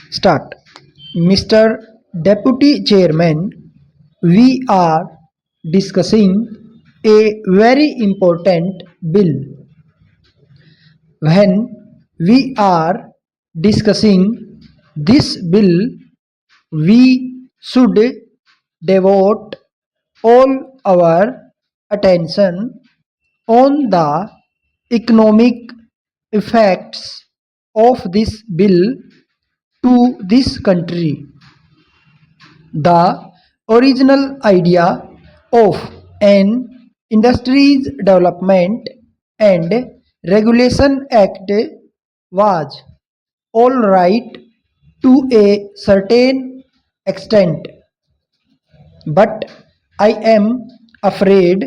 Start. Mr. Deputy Chairman, we are discussing a very important bill. When we are discussing this bill, we should devote all our attention on the economic effects of this bill to this country. The original idea of an Industries Development and Regulation Act was all right to a certain extent, but I am afraid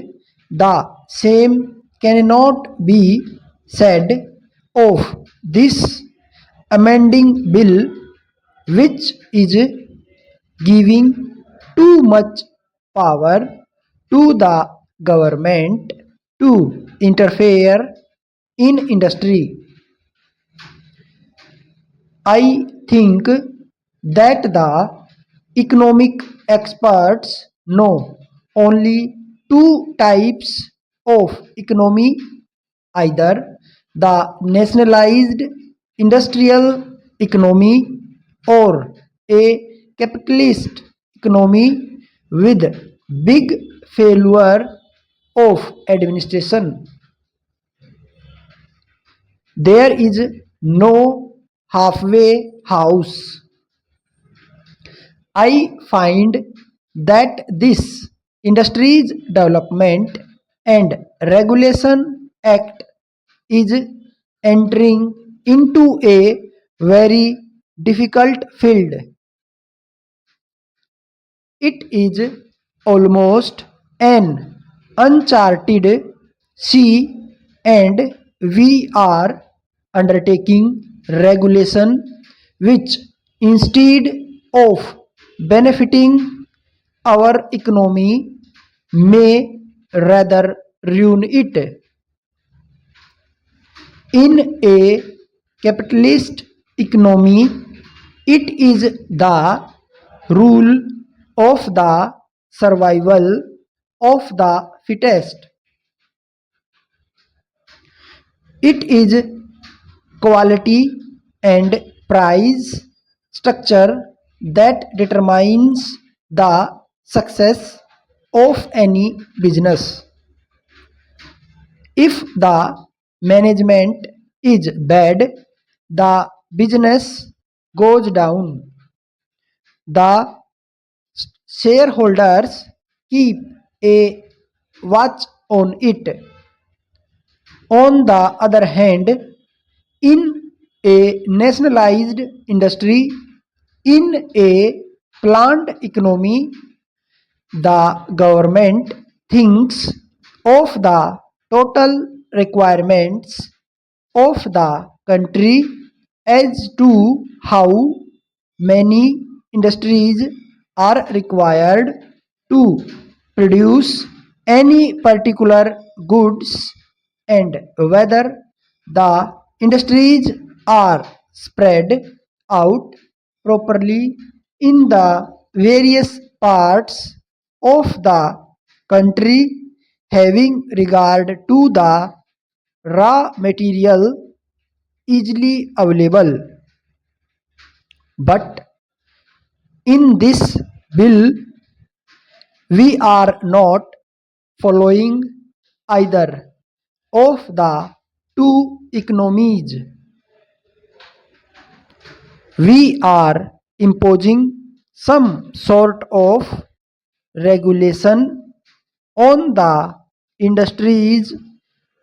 the same cannot be said of this amending bill, which is giving too much power to the government to interfere in industry. I think that the economic experts know only two types of economy, either the nationalized industrial economy or a capitalist economy with big failure of administration. There is no halfway house. I find that this Industries Development and Regulation Act is entering into a very difficult field. It is almost an uncharted sea, and we are undertaking regulation which, instead of benefiting our economy, may rather ruin it. In a capitalist economy, it is the rule of the survival of the fittest. It is quality and price structure that determines the success of any business. If the management is bad, the business goes down. The shareholders keep a watch on it. On the other hand, in a nationalized industry, in a planned economy, the government thinks of the total requirements of the country as to how many industries are required to produce any particular goods and whether the industries are spread out properly in the various parts of the country, having regard to the raw material easily available. But in this bill, we are not following either of the two economies. We are imposing some sort of regulation on the industries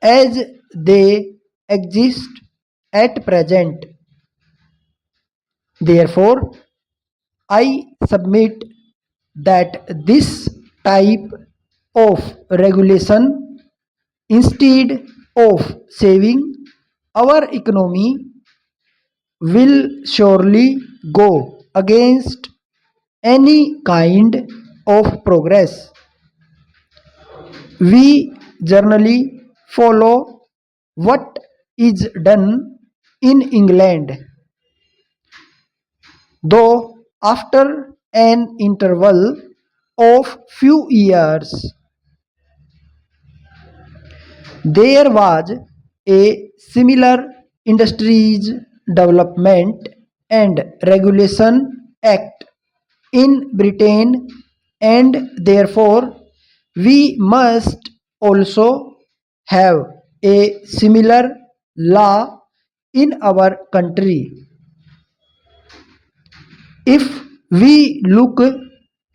as they exist at present. Therefore, I submit that this type of regulation, instead of saving our economy, will surely go against any kind of progress. We generally follow what is done in England. though after an interval of few years there was a similar Industries Development and Regulation Act in Britain, and therefore we must also have a similar law in our country. If we look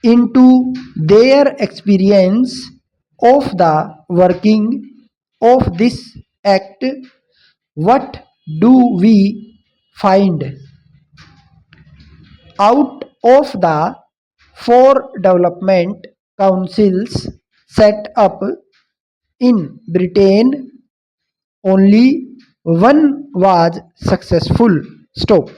into their experience of the working of this act, what do we find? Out of the four development councils set up in Britain, only one was successful. Stop.